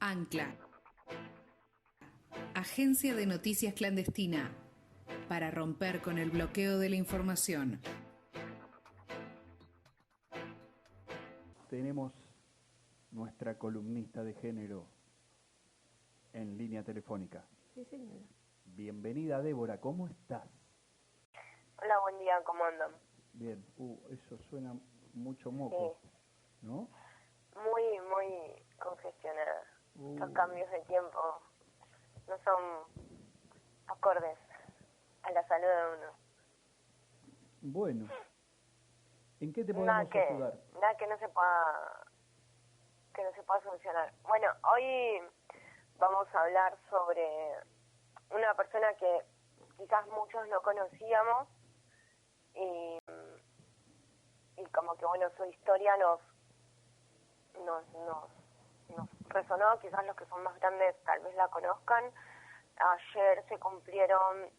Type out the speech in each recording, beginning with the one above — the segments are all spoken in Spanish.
Ancla, agencia de noticias clandestina, para romper con el bloqueo de la información. Tenemos nuestra columnista de género en línea telefónica. Sí, señora. Bienvenida, Débora, ¿cómo estás? Hola, buen día, ¿cómo andan? Bien, eso suena mucho moco, Sí. ¿no? Muy congestionada. Los cambios de tiempo no son acordes a la salud de uno. Bueno, ¿en qué te podemos ayudar? Nada que no se pueda solucionar. Bueno, hoy vamos a hablar sobre una persona que quizás muchos no conocíamos y como que bueno, su historia nos resonó. Quizás los que son más grandes tal vez la conozcan. Ayer se cumplieron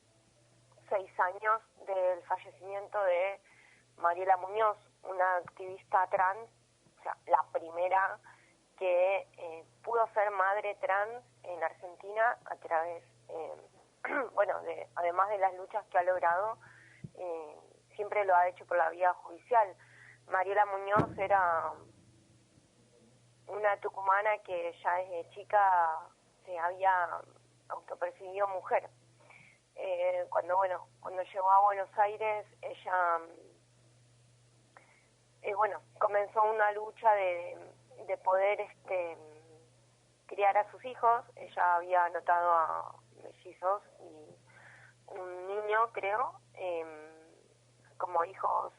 6 años del fallecimiento de Mariela Muñoz, una activista trans, o sea, la primera que pudo ser madre trans en Argentina a través, además de las luchas que ha logrado, siempre lo ha hecho por la vía judicial. Mariela Muñoz era una tucumana que ya desde chica se había autopercibido mujer. Cuando llegó a Buenos Aires, ella comenzó una lucha de poder criar a sus hijos. Ella había anotado a mellizos y un niño, creo, como hijos,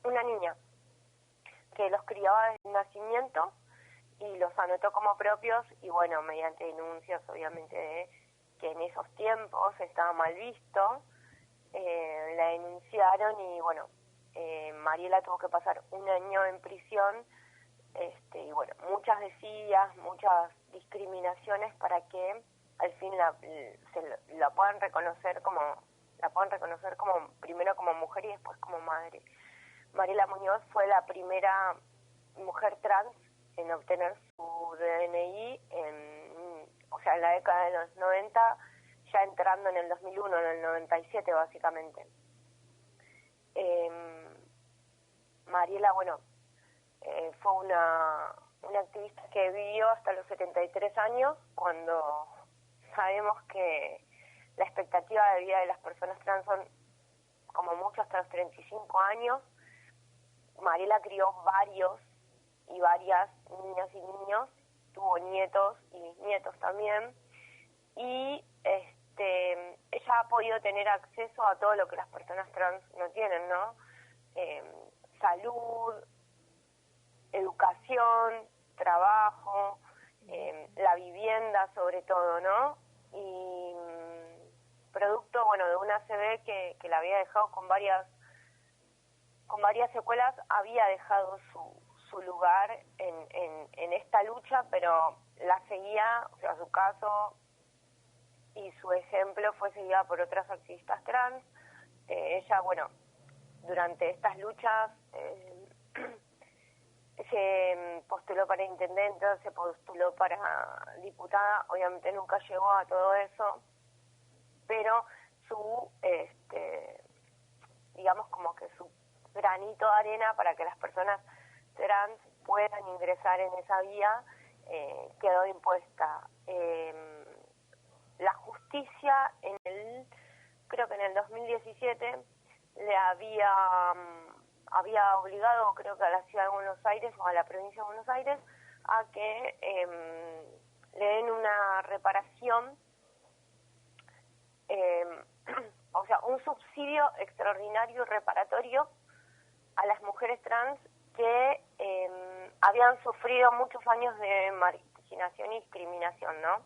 una niña, que los criaba desde el nacimiento y los anotó como propios, y bueno, mediante denuncias obviamente de que en esos tiempos estaba mal visto, la denunciaron y bueno, Mariela tuvo que pasar 1 año en prisión, y bueno, muchas desidias, muchas discriminaciones para que al fin la puedan reconocer como primero como mujer y después como madre. Mariela Muñoz fue la primera mujer trans en obtener su DNI en la década de los 90, ya entrando en el 2001, en el 97 básicamente. Mariela, fue una activista que vivió hasta los 73 años, cuando sabemos que la expectativa de vida de las personas trans son como mucho hasta los 35 años. Mariela crió varias niñas y niños, tuvo nietos y bisnietos también, y ella ha podido tener acceso a todo lo que las personas trans no tienen, ¿no? Salud, educación, trabajo, la vivienda sobre todo, ¿no? Y producto, de una ACV que la había dejado con varias secuelas, había dejado su lugar en esta lucha, pero la seguía, o sea, su caso y su ejemplo fue seguida por otras activistas trans. Ella, durante estas luchas se postuló para intendente, se postuló para diputada, obviamente nunca llegó a todo eso, pero su granito de arena para que las personas trans puedan ingresar en esa vía quedó impuesta. La justicia creo que en el 2017 le había obligado, creo que a la ciudad de Buenos Aires o a la provincia de Buenos Aires, a que le den una reparación, un subsidio extraordinario y reparatorio a las mujeres trans que habían sufrido muchos años de marginación y discriminación, ¿no?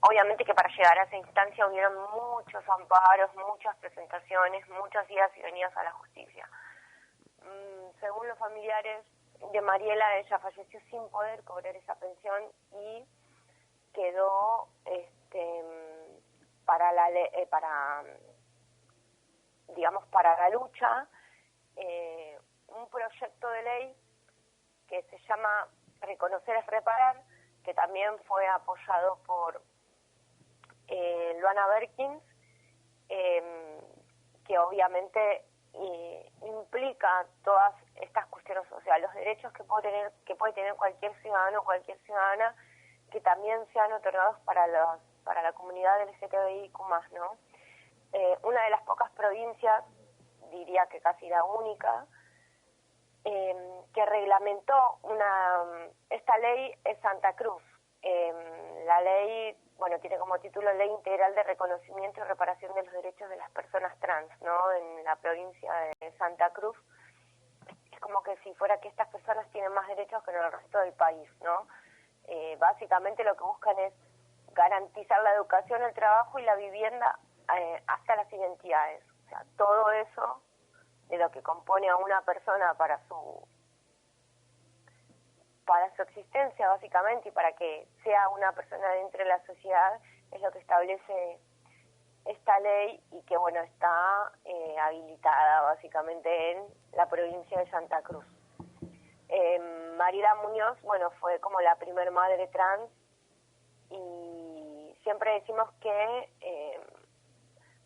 Obviamente que para llegar a esa instancia hubieron muchos amparos, muchas presentaciones, muchas idas y venidas a la justicia. Según los familiares de Mariela, ella falleció sin poder cobrar esa pensión y quedó para la lucha un proyecto de ley que se llama Reconocer es reparar, que también fue apoyado por Luana Berkins, que obviamente implica todas estas cuestiones, o sea, los derechos que puede tener cualquier ciudadano o cualquier ciudadana, que también sean otorgados para la comunidad LGTBIQ+, ¿no? Una de las pocas provincias, diría que casi la única, que reglamentó esta ley es Santa Cruz. La ley, bueno, tiene como título Ley Integral de Reconocimiento y Reparación de los Derechos de las Personas Trans, ¿no? En la provincia de Santa Cruz. Es como que si fuera que estas personas tienen más derechos que en el resto del país, ¿no? Básicamente lo que buscan es garantizar la educación, el trabajo y la vivienda hacia las identidades. O sea, todo eso de lo que compone a una persona para su existencia, básicamente, y para que sea una persona dentro de la sociedad, es lo que establece esta ley y que, bueno, está habilitada básicamente en la provincia de Santa Cruz. Mariela Muñoz, bueno, fue como la primer madre trans, y siempre decimos que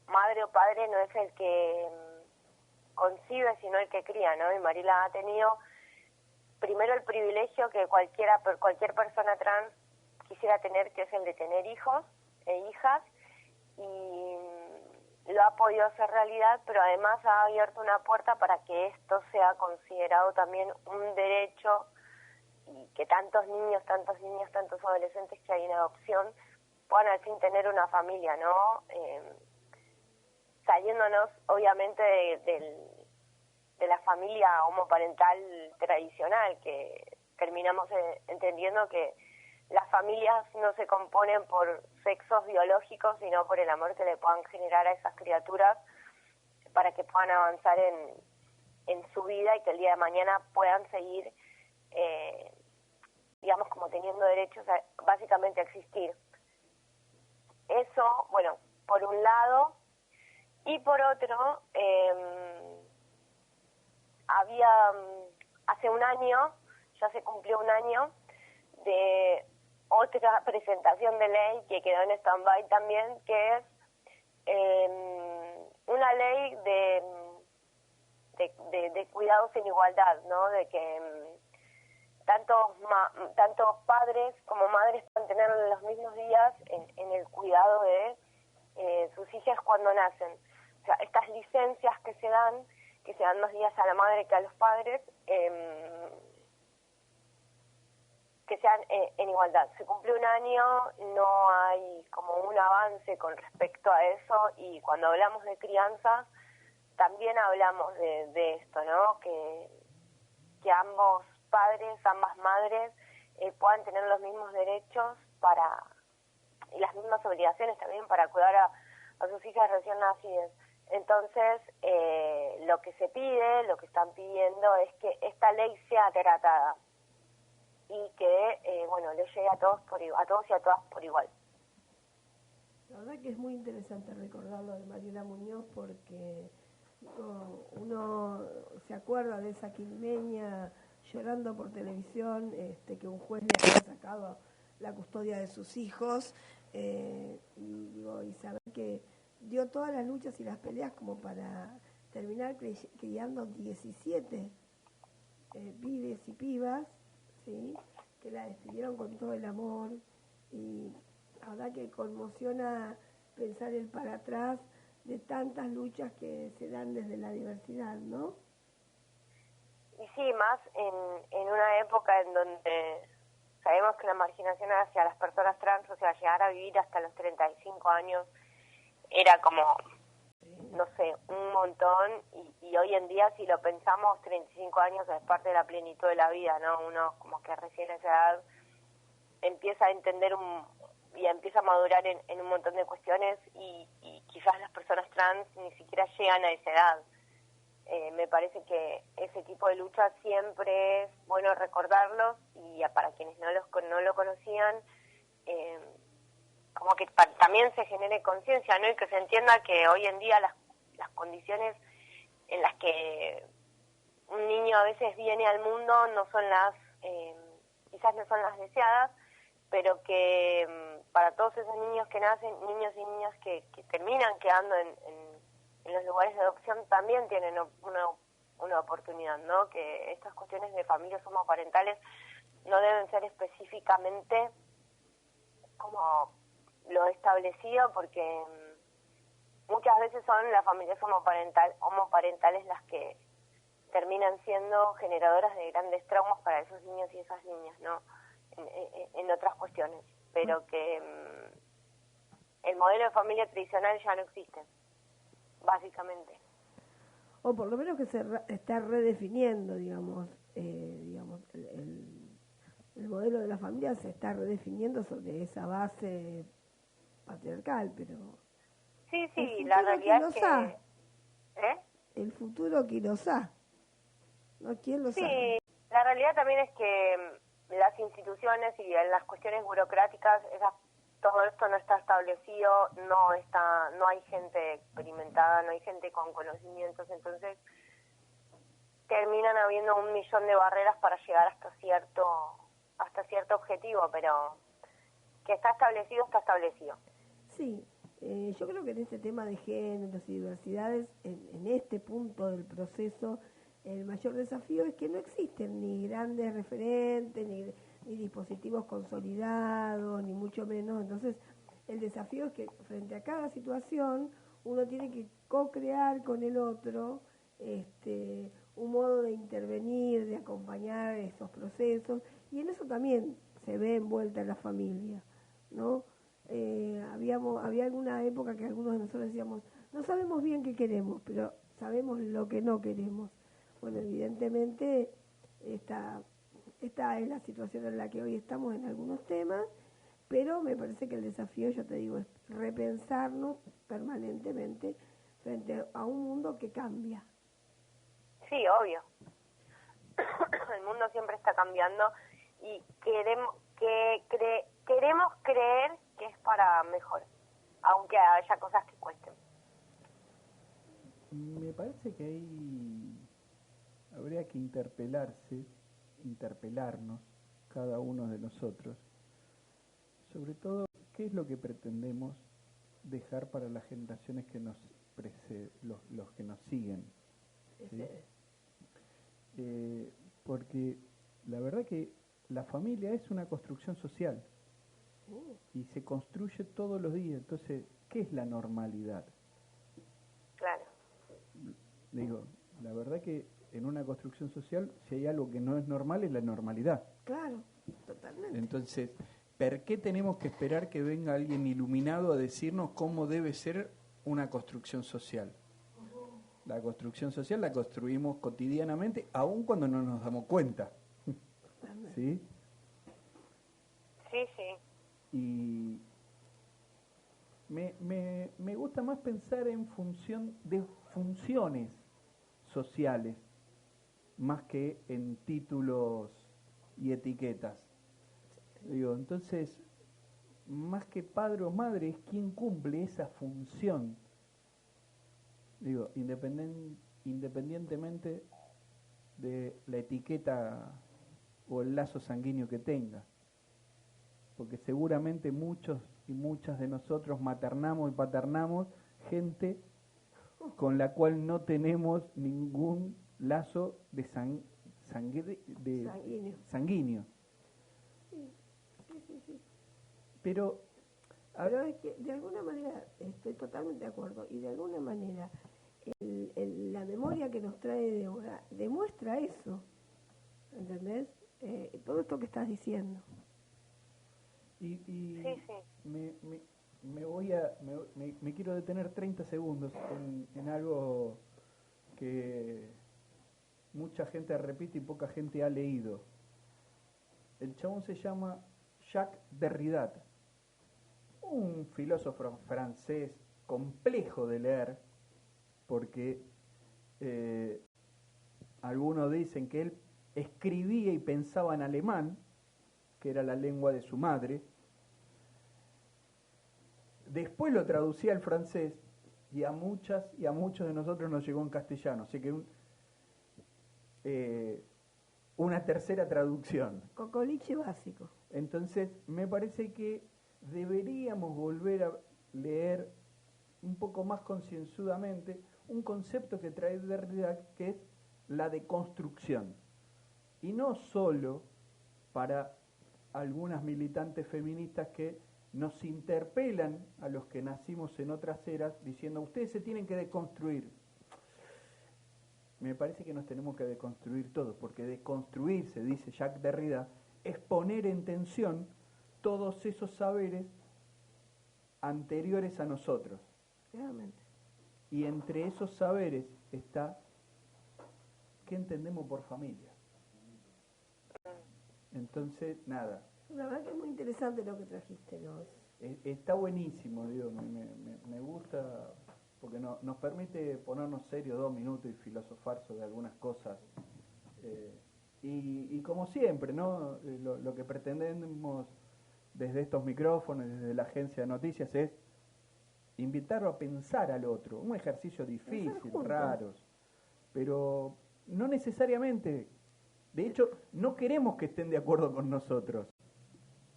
madre o padre no es el que concibe, sino el que cría, ¿no? Y Mariela ha tenido primero el privilegio que cualquier persona trans quisiera tener, que es el de tener hijos e hijas, y lo ha podido hacer realidad, pero además ha abierto una puerta para que esto sea considerado también un derecho, y que tantos niños, tantas niñas, tantos adolescentes que hay en adopción puedan al fin tener una familia, ¿no? Saliéndonos obviamente de la familia homoparental tradicional, que terminamos entendiendo que las familias no se componen por sexos biológicos, sino por el amor que le puedan generar a esas criaturas para que puedan avanzar en su vida y que el día de mañana puedan seguir, digamos, como teniendo derechos básicamente a existir. Eso, bueno, por un lado. Y por otro, hace un año, ya se cumplió un año, de otra presentación de ley que quedó en stand-by también, que es una ley de cuidados en igualdad, ¿no? De que tanto padres como madres puedan tener los mismos días en el cuidado de sus hijas cuando nacen. O sea, estas licencias que se dan más días a la madre que a los padres, que sean en igualdad. Se cumplió un año, no hay como un avance con respecto a eso, y cuando hablamos de crianza también hablamos de esto, ¿no? Que ambos padres, ambas madres puedan tener los mismos derechos y las mismas obligaciones también para cuidar a sus hijas recién nacidas. Entonces, lo que se pide, lo que están pidiendo es que esta ley sea tratada y que, bueno, le llegue a todos y a todas por igual. La verdad que es muy interesante recordar lo de Mariela Muñoz, porque uno se acuerda de esa quilmeña llorando por televisión, que un juez le había sacado la custodia de sus hijos, y saber que dio todas las luchas y las peleas como para terminar criando 17 pibes y pibas, ¿sí? Que la decidieron con todo el amor, y la verdad que conmociona pensar el para atrás de tantas luchas que se dan desde la diversidad, ¿no? Y sí, más en una época en donde sabemos que la marginación hacia las personas trans, o sea, llegar a vivir hasta los 35 años, era como, no sé, un montón, y hoy en día, si lo pensamos, 35 años es parte de la plenitud de la vida, ¿no? Uno como que recién a esa edad empieza a entender y empieza a madurar en un montón de cuestiones, y quizás las personas trans ni siquiera llegan a esa edad. Me parece que ese tipo de lucha siempre es bueno recordarlos, y para quienes no lo conocían, como que también se genere conciencia, ¿no? Y que se entienda que hoy en día las condiciones en las que un niño a veces viene al mundo no son las quizás no son las deseadas, pero que para todos esos niños que nacen, niños y niñas que terminan quedando en los lugares de adopción, también tienen una oportunidad, ¿no? Que estas cuestiones de familias homoparentales no deben ser específicamente como lo establecido, porque muchas veces son las familias homoparentales las que terminan siendo generadoras de grandes traumas para esos niños y esas niñas, ¿no? En otras cuestiones, pero que el modelo de familia tradicional ya no existe, básicamente. O por lo menos que se está redefiniendo, digamos, el modelo de la familia se está redefiniendo sobre esa base patriarcal, pero... Sí, la realidad es que... El futuro quizá, ¿no? ¿Quién lo sabe? Sí, la realidad también es que las instituciones y en las cuestiones burocráticas, todo esto no está establecido, no hay gente experimentada, no hay gente con conocimientos, entonces terminan habiendo 1.000.000 de barreras para llegar hasta cierto objetivo, pero que está establecido, está establecido. Sí, yo creo que en este tema de géneros y diversidades, en este punto del proceso, el mayor desafío es que no existen ni grandes referentes, ni dispositivos consolidados, ni mucho menos. Entonces, el desafío es que frente a cada situación uno tiene que co-crear con el otro un modo de intervenir, de acompañar esos procesos, y en eso también se ve envuelta la familia, ¿no? Había alguna época que algunos de nosotros decíamos, no sabemos bien qué queremos, pero sabemos lo que no queremos. Bueno, evidentemente esta es la situación en la que hoy estamos en algunos temas, pero me parece que el desafío, ya te digo, es repensarnos permanentemente frente a un mundo que cambia. Sí, obvio. El mundo siempre está cambiando y queremos creer que es para mejor, aunque haya cosas que cuesten. Me parece que ahí habría que interpelarnos cada uno de nosotros, sobre todo qué es lo que pretendemos dejar para las generaciones que nos los que nos siguen, ¿sí? Porque la verdad que la familia es una construcción social y se construye todos los días. Entonces, ¿qué es la normalidad? Claro. Digo, la verdad que en una construcción social, si hay algo que no es normal, es la normalidad. Claro, totalmente. Entonces, ¿por qué tenemos que esperar que venga alguien iluminado a decirnos cómo debe ser una construcción social? La construcción social la construimos cotidianamente, aun cuando no nos damos cuenta. ¿Sí? Sí, sí. Y me gusta más pensar en función de funciones sociales, más que en títulos y etiquetas. Digo, entonces, más que padre o madre, es quien cumple esa función. Digo, independientemente de la etiqueta o el lazo sanguíneo que tenga. Porque seguramente muchos y muchas de nosotros maternamos y paternamos gente con la cual no tenemos ningún lazo de sanguíneo. Sí. Pero es que de alguna manera estoy totalmente de acuerdo, y de alguna manera la memoria que nos trae de ahora demuestra eso, ¿entendés? Todo esto que estás diciendo. Y Sí. me quiero detener 30 segundos en algo que mucha gente repite y poca gente ha leído. El chabón se llama Jacques Derrida, un filósofo francés complejo de leer, porque algunos dicen que él escribía y pensaba en alemán, que era la lengua de su madre. Después lo traducía al francés y a muchas y a muchos de nosotros nos llegó en castellano. Así que una tercera traducción. Cocoliche básico. Entonces, me parece que deberíamos volver a leer un poco más concienzudamente un concepto que trae Derrida, que es la deconstrucción. Y no solo para algunas militantes feministas que nos interpelan a los que nacimos en otras eras diciendo, ustedes se tienen que deconstruir. Me parece que nos tenemos que deconstruir todos, porque deconstruirse, dice Jacques Derrida, es poner en tensión todos esos saberes anteriores a nosotros. Realmente. Y entre esos saberes está qué entendemos por familia. Entonces, nada. La verdad que es muy interesante lo que trajiste, ¿no? Está buenísimo, digo, me gusta, porque nos permite ponernos serios 2 minutos y filosofar sobre algunas cosas. Y como siempre, ¿no? Lo que pretendemos desde estos micrófonos, desde la agencia de noticias, es invitarlo a pensar al otro. Un ejercicio difícil, raro, pero no necesariamente. De hecho, no queremos que estén de acuerdo con nosotros.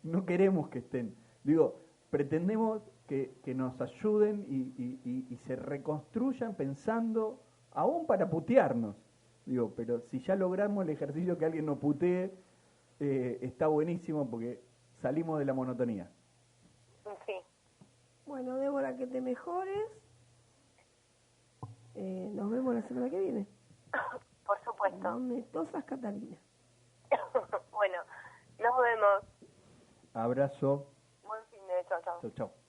No queremos que estén. Digo, pretendemos que nos ayuden y se reconstruyan pensando, aún para putearnos. Digo, pero si ya logramos el ejercicio que alguien nos putee, está buenísimo porque salimos de la monotonía. Sí. Bueno, Débora, que te mejores. Nos vemos la semana que viene. Por supuesto. No me tosas, Catalina. Bueno, nos vemos. Abrazo. Buen fin de chao, chao. Chau, chau.